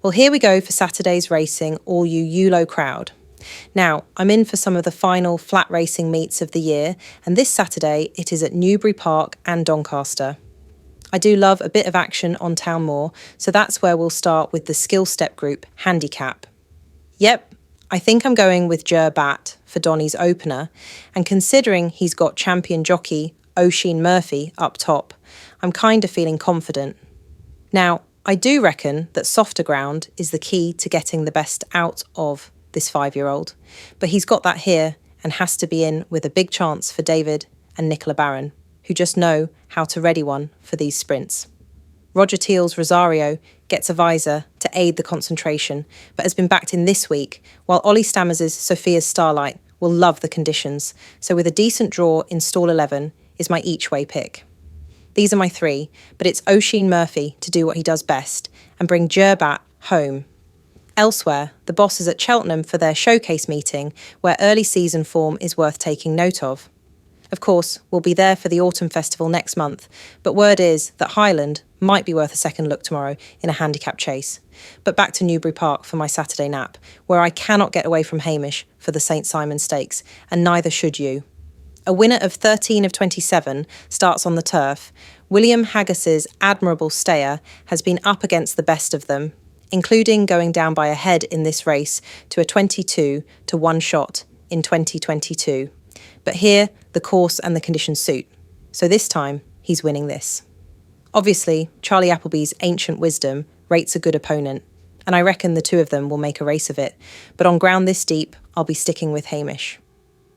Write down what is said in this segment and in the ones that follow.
Well, here we go for Saturday's racing, all you ULO crowd. Now, I'm in for some of the final flat racing meets of the year, and this Saturday it is at Newbury Park and Doncaster. I do love a bit of action on Town Moor, so that's where we'll start with the skill step group handicap. Yep, I think I'm going with Jer Bat for Donny's opener, and considering he's got champion jockey Oisin Murphy up top, I'm kind of feeling confident. Now, I do reckon that softer ground is the key to getting the best out of this 5-year-old, but he's got that here and has to be in with a big chance for David and Nicola Barron, who just know how to ready one for these sprints. Roger Teal's Rosario gets a visor to aid the concentration, but has been backed in this week, while Ollie Stammers' Sophia's Starlight will love the conditions, so with a decent draw in stall 11 is my each-way pick. These are my three, but it's Oisin Murphy to do what he does best and bring Jer Bat home. Elsewhere, the boss is at Cheltenham for their showcase meeting, where early season form is worth taking note of. Of course, we'll be there for the Autumn Festival next month, but word is that Highland might be worth a second look tomorrow in a handicap chase. But back to Newbury Park for my Saturday nap, where I cannot get away from Hamish for the St Simon Stakes, and neither should you. A winner of 13 of 27 starts on the turf. William Haggas's admirable stayer has been up against the best of them, including going down by a head in this race to a 22 to 1 shot in 2022. But here, the course and the conditions suit. So this time, he's winning this. Obviously, Charlie Appleby's Ancient Wisdom rates a good opponent, and I reckon the two of them will make a race of it. But on ground this deep, I'll be sticking with Hamish.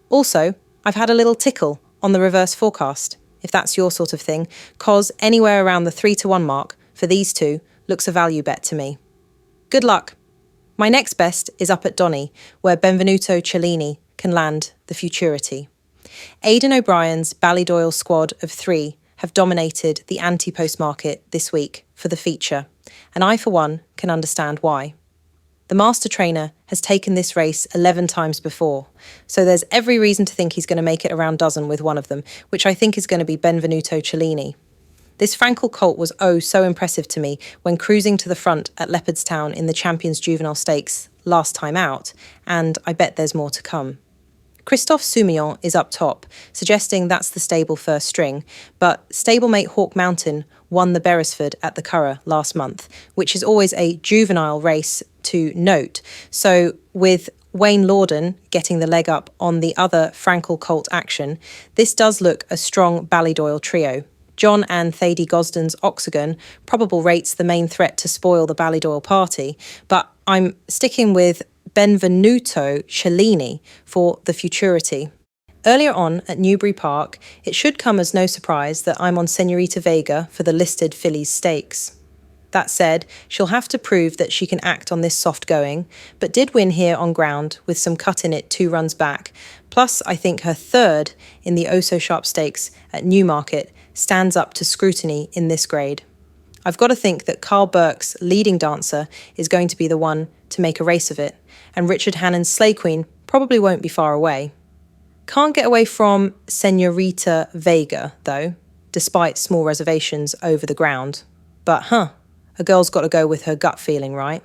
Also, I've had a little tickle on the reverse forecast, if that's your sort of thing, cos anywhere around the 3 to 1 mark for these two looks a value bet to me. Good luck. My next best is up at Donny, where Benvenuto Cellini can land the Futurity. Aidan O'Brien's Ballydoyle squad of 3 have dominated the anti-post market this week for the feature, and I, for one, can understand why. The master trainer has taken this race 11 times before, so there's every reason to think he's going to make it around dozen with one of them, which I think is going to be Benvenuto Cellini. This Frankel colt was so impressive to me when cruising to the front at Leopardstown in the Champions Juvenile Stakes last time out, and I bet there's more to come. Christophe Soumillon is up top, suggesting that's the stable first string, but stablemate Hawk Mountain won the Beresford at the Curragh last month, which is always a juvenile race to note. So with Wayne Lorden getting the leg up on the other Frankel colt action, this does look a strong Ballydoyle trio. John and Thady Gosden's Oxagon probable rates the main threat to spoil the Ballydoyle party, but I'm sticking with Benvenuto Cellini for the Futurity. Earlier on at Newbury Park, it should come as no surprise that I'm on Senorita Vega for the listed fillies stakes. That said, she'll have to prove that she can act on this soft going, but did win here on ground with some cut in it 2 runs back. Plus, I think her third in the oh-so-sharp stakes at Newmarket stands up to scrutiny in this grade. I've got to think that Carl Burke's leading dancer is going to be the one to make a race of it, and Richard Hannon's Slay Queen probably won't be far away. Can't get away from Senorita Vega, though, despite small reservations over the ground. But a girl's got to go with her gut feeling, right?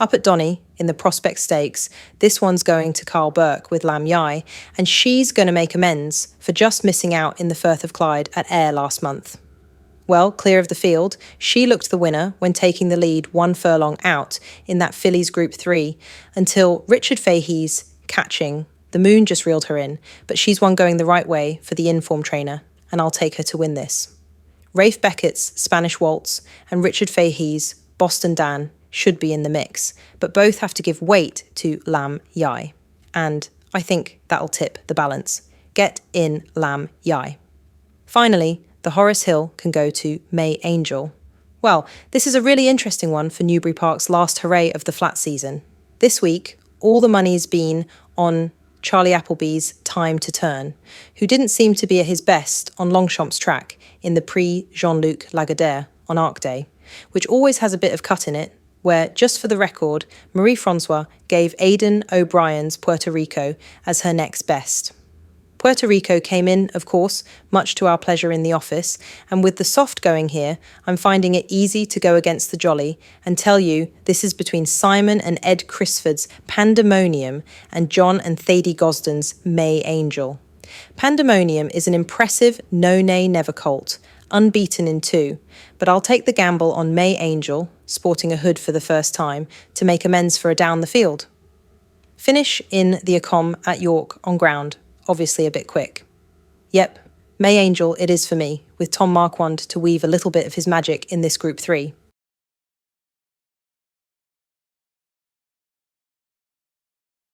Up at Donny, in the Prospect Stakes, this one's going to Carl Burke with Lam Yai, and she's going to make amends for just missing out in the Firth of Clyde at Ayr last month. Well, clear of the field, she looked the winner when taking the lead 1 furlong out in that fillies Group 3, until Richard Fahey's catching. The moon just reeled her in, but she's one going the right way for the inform trainer, and I'll take her to win this. Rafe Beckett's Spanish Waltz and Richard Fahey's Boston Dan should be in the mix, but both have to give weight to Lam Yai, and I think that'll tip the balance. Get in Lam Yai. Finally, the Horace Hill can go to May Angel. Well, this is a really interesting one for Newbury Park's last hooray of the flat season. This week, all the money's been on Charlie Appleby's Time to Turn, who didn't seem to be at his best on Longchamp's track in the Prix Jean-Luc Lagardère on Arc Day, which always has a bit of cut in it, where, just for the record, Marie-Francois gave Aidan O'Brien's Puerto Rico as her next best. Puerto Rico came in, of course, much to our pleasure in the office, and with the soft going here, I'm finding it easy to go against the jolly and tell you this is between Simon and Ed Crisford's Pandemonium and John and Thady Gosden's May Angel. Pandemonium is an impressive no-nay never colt, unbeaten in 2, but I'll take the gamble on May Angel, sporting a hood for the first time, to make amends for a down the field. Finish in the Ecom at York on ground, obviously a bit quick. Yep, May Angel it is for me, with Tom Marquand to weave a little bit of his magic in this Group 3.